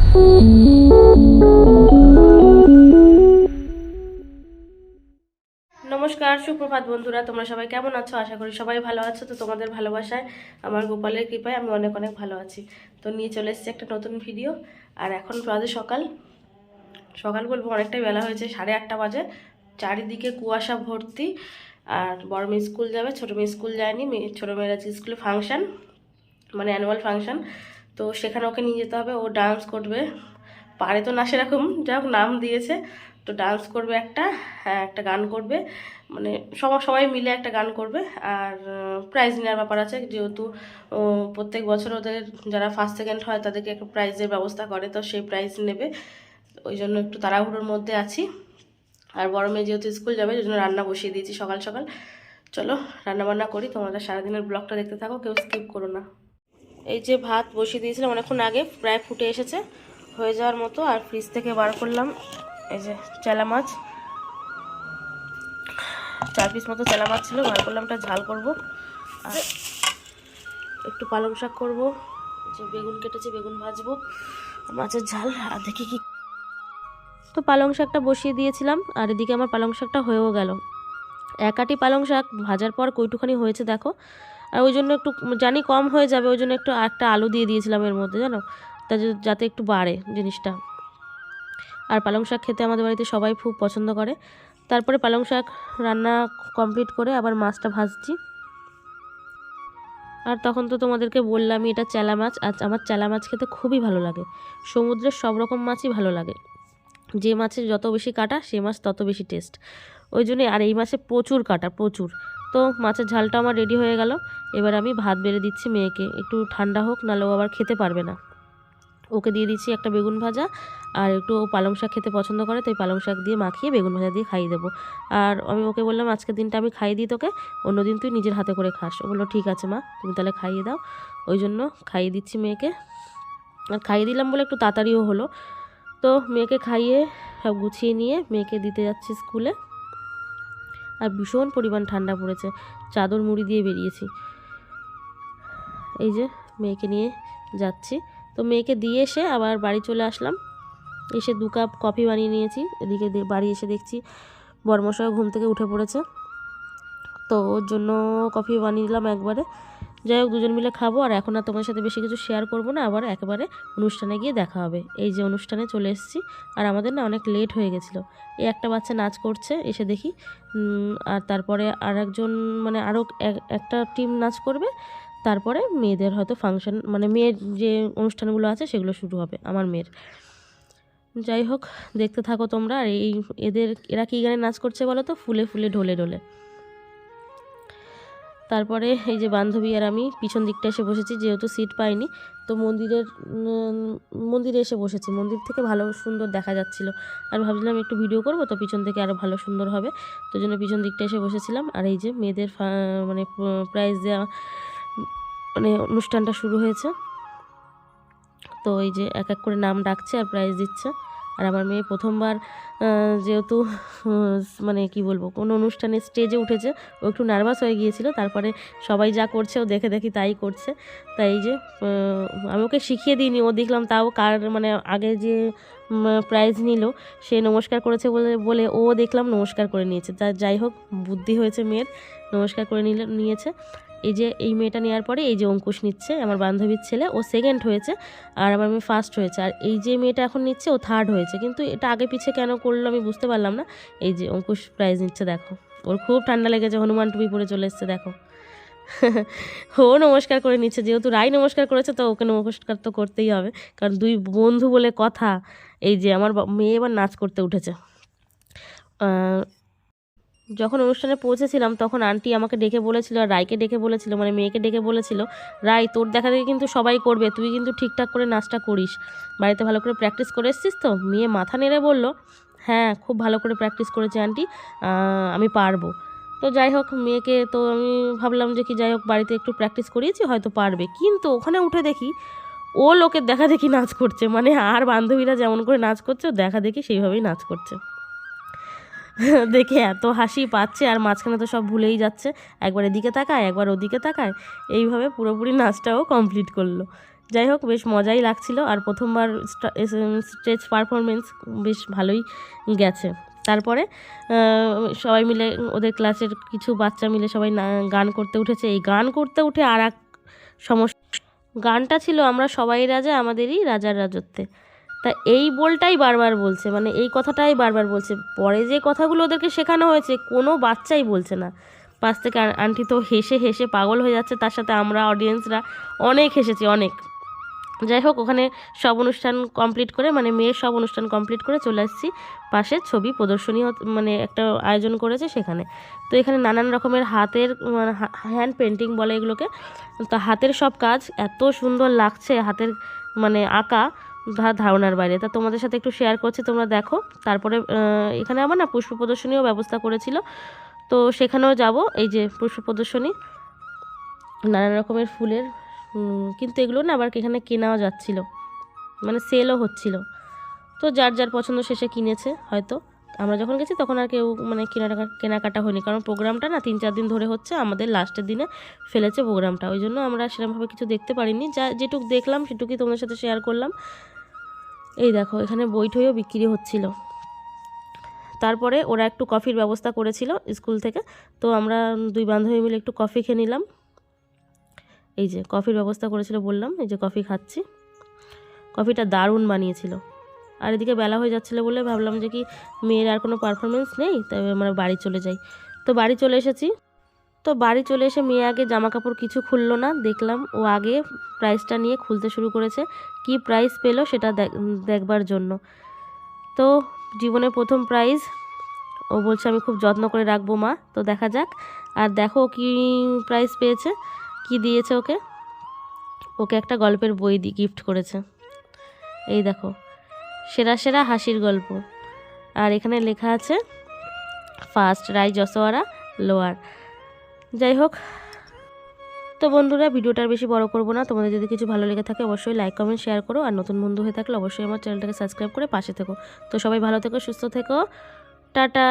নমস্কার, সুপ্রভাত বন্ধুরা। তোমরা সবাই কেমন আছো? আশা করি সবাই ভালো আছো। তো তোমাদের ভালোবাসায়, আমার গোপালের কৃপায় আমি অনেক অনেক ভালো আছি। তো নিয়ে চলে এসেছি একটা নতুন ভিডিও। আর এখন বাজে সকাল সকাল বলবো, অনেকটাই বেলা হয়েছে, 8:30 বাজে। চারিদিকে কুয়াশা ভর্তি। আর বড় মেয়ে স্কুল যাবে, ছোটো মেয়ে স্কুল যায়নি। ছোটো মেয়ের আজকে স্কুলে ফাংশান, মানে অ্যানুয়াল ফাংশান। তো সেখানে ওকে নিয়ে যেতে হবে। ও ডান্স করবে, পারে তো না সেরকম, যা হোক নাম দিয়েছে। তো ডান্স করবে, একটা গান করবে, মানে সবাই মিলে একটা গান করবে। আর প্রাইজ নেওয়ার ব্যাপার আছে, যেহেতু প্রত্যেক বছর ওদের যারা ফার্স্ট সেকেন্ড হয় তাদেরকে একটা প্রাইজের ব্যবস্থা করে, তো সেই প্রাইজ নেবে। ওই জন্য একটু তাড়াহুড়োর মধ্যে আছি। আর বড় মেয়ে যেহেতু স্কুল যাবে, ওই জন্য রান্না বসিয়ে দিয়েছি সকাল সকাল। চলো রান্নাবান্না করি, তোমাদের সারাদিনের ব্লগটা দেখতে থাকো, কেউ স্কিপ করো না। এই যে ভাত বসিয়ে দিয়েছিলাম অনেকক্ষণ আগে, প্রায় ফুটে এসেছে, হয়ে যাওয়ার মতো। আর ফ্রিজ থেকে বার করলাম এই যে চেলা মাছ, 4 পিস মতো চেলা মাছ ছিল, বার করলাম, একটা ঝাল করব। আর একটু পালং শাক করবো, যে বেগুন কেটেছি, বেগুন ভাজবো, মাছের ঝাল। আর দেখি কি, তো পালং শাকটা বসিয়ে দিয়েছিলাম। আর এদিকে আমার পালং শাকটা হয়েও গেল। একাটি পালং শাক ভাজার পর কইটুখানি হয়েছে দেখো। আর ওই জন্য একটু জানি কম হয়ে যাবে, ওই জন্য একটু একটা আলু দিয়ে দিয়েছিলাম এর মধ্যে, জানো, যাতে একটু বাড়ে জিনিসটা। আর পালং শাক খেতে আমাদের বাড়িতে সবাই খুব পছন্দ করে। তারপরে পালং শাক রান্না কমপ্লিট করে আবার মাছটা ভাজছি। আর তখন তো তোমাদেরকে বললামই এটা চেলা মাছ। আর আমার চেলা মাছ খেতে খুবই ভালো লাগে। সমুদ্রের সব রকম মাছই ভালো লাগে, যে মাছের যত বেশি কাটা সে মাছ তত বেশি টেস্ট। ওই জন্যই। আর এই মাছে প্রচুর কাটা, প্রচুর। তো মাছের ঝালটা আমার রেডি হয়ে গেল। এবার আমি ভাত বেড়ে দিচ্ছি মেয়েকে, একটু ঠান্ডা হোক, নাহলে ও আবার খেতে পারবে না। ওকে দিয়ে দিচ্ছি একটা বেগুন ভাজা, আর একটু পালং শাক খেতে পছন্দ করে, তাই পালং শাক দিয়ে মাখিয়ে বেগুন ভাজা দিয়ে খাইয়ে দেবো। আর আমি ওকে বললাম আজকের দিনটা আমি খাইয়ে দিই তোকে, অন্যদিন তুই নিজের হাতে করে খাস। ও বললো ঠিক আছে মা, তুমি তাহলে খাইয়ে দাও। ওই জন্য খাইয়ে দিচ্ছি মেয়েকে। আর খাইয়ে দিলাম বলে একটু তাড়াতাড়িও হলো। তো মেয়েকে খাইয়ে সব গুছিয়ে নিয়ে মেয়েকে দিতে যাচ্ছি স্কুলে। আর ভীষণ পরিমাণ ঠান্ডা পড়েছে, চাদর মুড়ি দিয়ে বেরিয়েছি। এই যে মেয়েকে নিয়ে যাচ্ছি। তো মেয়েকে দিয়ে এসে আবার বাড়ি চলে আসলাম। এসে 2 কাপ কফি বানিয়ে নিয়েছি। এদিকে বাড়ি এসে দেখছি বড়মশাই ঘুম থেকে উঠে পড়েছে, তো ওর জন্য কফি বানিয়ে দিলাম একবারে। যাই হোক, দুজন মিলে খাবো। আর এখন আর তোমার সাথে বেশি কিছু শেয়ার করবো না, আবার একেবারে অনুষ্ঠানে গিয়ে দেখা হবে। এই যে অনুষ্ঠানে চলে এসেছি। আর আমাদের না অনেক লেট হয়ে গেছিলো। এই একটা বাচ্চা নাচ করছে, এসে দেখি। আর তারপরে আর একজন, মানে আরও একটা টিম নাচ করবে। তারপরে মেয়েদের হয়তো ফাংশন, মানে মেয়ের যে অনুষ্ঠানগুলো আছে সেগুলো শুরু হবে আমার মেয়ের। যাই হোক, দেখতে থাকো তোমরা। আর এরা কী গানে নাচ করছে বলো তো? ফুলে ফুলে ঢলে ঢলে। তারপরে এই যে বান্ধবী আর আমি পিছন দিকটা এসে বসেছি, যেহেতু সিট পাইনি। তো মন্দিরে এসে বসেছি। মন্দির থেকে ভালো সুন্দর দেখা যাচ্ছিলো। আর ভাবছিলাম একটু ভিডিও করব, তো পিছন থেকে আরও ভালো সুন্দর হবে, তো জন্য পিছন দিকটা এসে বসেছিলাম। আর এই যে মেয়েদের মানে প্রাইজ দেওয়া, মানে অনুষ্ঠানটা শুরু হয়েছে। তো এই যে এক এক করে নাম ডাকছে আর প্রাইজ দিচ্ছে। আর আমার মেয়ে প্রথমবার যেহেতু মানে কি বলবো, কোনো অনুষ্ঠানে স্টেজে উঠেছে, ও একটু নার্ভাস হয়ে গিয়েছিল। তারপরে সবাই যা করছে ও দেখে দেখি তাই করছে। তাই এই যে আমি ওকে শিখিয়ে দিইনি, ও দেখলাম তাও মানে আগে যে প্রাইজ নিল সে নমস্কার করেছে বলে ও দেখলাম নমস্কার করে নিয়েছে। যাই হোক, বুদ্ধি হয়েছে মেয়ের, নমস্কার করে নিয়েছে। এই যে এই মেয়েটা নেওয়ার পরে এই যে অঙ্কুশ নিচ্ছে, আমার বান্ধবীর ছেলে, ও সেকেন্ড হয়েছে। আর আমার মেয়ে ফার্স্ট হয়েছে। আর এই যে মেয়েটা এখন নিচ্ছে ও থার্ড হয়েছে। কিন্তু এটা আগে পিছে কেন করলো আমি বুঝতে পারলাম না। এই যে অঙ্কুশ প্রাইজ নিচ্ছে, দেখো। ওর খুব ঠান্ডা লেগেছে, হনুমান টুপি পরে চলে এসছে, দেখো। ও নমস্কার করে নিচ্ছে, যেহেতু রাই নমস্কার করেছে তো ওকে নমস্কার তো করতেই হবে, কারণ 2 বন্ধু বলে কথা। এই যে আমার মেয়ে এবার নাচ করতে উঠেছে। যখন অনুষ্ঠানে পৌঁছেছিলাম তখন আন্টি আমাকে ডেকে বলেছিল, আর রায়কে ডেকে বলেছিল, মানে মেয়েকে ডেকে বলেছিল, রাই তোর দেখা দেখি কিন্তু সবাই করবে, তুই কিন্তু ঠিকঠাক করে নাচটা করিস, বাড়িতে ভালো করে প্র্যাকটিস করে এসছিস তো? মেয়ে মাথা নেড়ে বলল, হ্যাঁ খুব ভালো করে প্র্যাকটিস করেছি আন্টি, আমি পারবো। তো যাই হোক, মেয়েকে তো আমি ভাবলাম যে কি যাই হোক, বাড়িতে একটু প্র্যাকটিস করিয়েছি, হয়তো পারবে। কিন্তু ওখানে উঠে দেখি ও লোকের দেখা দেখি নাচ করছে, মানে আর বান্ধবীরা যেমন করে নাচ করছে ও দেখা দেখি সেইভাবেই নাচ করছে। দেখে এত হাসি পাচ্ছে, আর মাঝখানে তো সব ভুলেই যাচ্ছে, একবার এদিকে তাকায় একবার ওদিকে তাকায়, এইভাবে পুরোপুরি নাচটাও কমপ্লিট করলো। যাই হোক, বেশ মজাই লাগছিল, আর প্রথমবার স্টেজ পারফরমেন্স বেশ ভালোই গেছে। তারপরে সবাই মিলে, ওদের ক্লাসের কিছু বাচ্চা মিলে সবাই গান করতে উঠেছে। এই গান করতে উঠে আর এক সমস্যা, গানটা ছিল আমরা সবাই রাজা আমাদেরই রাজার রাজত্বে। তা এই বলটাই বারবার বলছে, মানে এই কথাটাই বারবার বলছে। পরে যে কথাগুলো ওদেরকে শেখানো হয়েছে কোনো বাচ্চাই বলছে না। পাশ থেকে আন্টি তো হেসে হেসে পাগল হয়ে যাচ্ছে, তার সাথে আমরা অডিয়েন্সরা অনেক হেসেছি, অনেক। যাই হোক, ওখানে সব অনুষ্ঠান কমপ্লিট করে, মানে মেয়ের সব অনুষ্ঠান কমপ্লিট করে চলে আসছি পাশে ছবি প্রদর্শনী, মানে একটা আয়োজন করেছে সেখানে। তো এখানে নানান রকমের হাতের, মানে হ্যান্ড পেন্টিং বলে এগুলোকে, তো হাতের সব কাজ এত সুন্দর লাগছে, হাতের মানে আঁকা ধারণার বাইরে। তা তোমাদের সাথে একটু শেয়ার করছি, তোমরা দেখো। তারপরে এখানে আবার না পুষ্প প্রদর্শনীও ব্যবস্থা করেছিল, তো সেখানেও যাব। এই যে পুষ্প প্রদর্শনী, নানান রকমের ফুলের, কিন্তু এগুলো না আবার এখানে কেনাও যাচ্ছিল, মানে সেলও হচ্ছিল। তো যার যার পছন্দ শেষে কিনেছে হয়তো। আমরা যখন গেছি তখন আর কেউ মানে কেনাকাটা হয়নি, কারণ প্রোগ্রামটা না 3-4 দিন ধরে হচ্ছে, আমাদের লাস্টের দিনে ফেলেছে প্রোগ্রামটা, ওই জন্য আমরা সেরকমভাবে কিছু দেখতে পারিনি। যেটুকু দেখলাম সেটুকুই তোমাদের সাথে শেয়ার করলাম। এই দেখো, এখানে বই টইও বিক্রি হচ্ছিল। তারপরে ওরা একটু কফির ব্যবস্থা করেছিল স্কুল থেকে, তো আমরা 2 বান্ধবী মিলে একটু কফি খেয়ে নিলাম। এই যে কফির ব্যবস্থা করেছিল বললাম, এই যে কফি খাচ্ছি। কফিটা দারুণ বানিয়েছিল। আর এদিকে বেলা হয়ে যাচ্ছিলো বলে ভাবলাম যে কি মেয়ের আর কোনো পারফরমেন্স নেই, তাই আমরা বাড়ি চলে যাই। তো বাড়ি চলে এসেছি। তো বাড়ি চলে এসে মেয়ে আগে জামা কাপড় কিছু খুললো না, দেখলাম ও আগে প্রাইজটা নিয়ে খুলতে শুরু করেছে, কি প্রাইজ পেলো সেটা দেখবার জন্য। তো জীবনে প্রথম প্রাইজ, ও বলছে আমি খুব যত্ন করে রাখবো মা। তো দেখা যাক। আর দেখো কি প্রাইজ পেয়েছে, কি দিয়েছে ওকে। ওকে একটা গল্পের বই গিফট করেছে। এই দেখো, সেরা সেরা হাসির গল্প। আর এখানে লেখা আছে ফার্স্ট রাই জসোয়ারা লোয়ার। যাই হোক, তো বন্ধুরা ভিডিওটার বেশি বড় করব না। তোমাদের যদি কিছু ভালো লেগে থাকে অবশ্যই লাইক কমেন্ট শেয়ার করো, আর নতুন বন্ধু হয়ে থাকলে অবশ্যই আমার চ্যানেলটাকে সাবস্ক্রাইব করে পাশে থেকো। তো সবাই ভালো থেকো, সুস্থ থেকো, টাটা।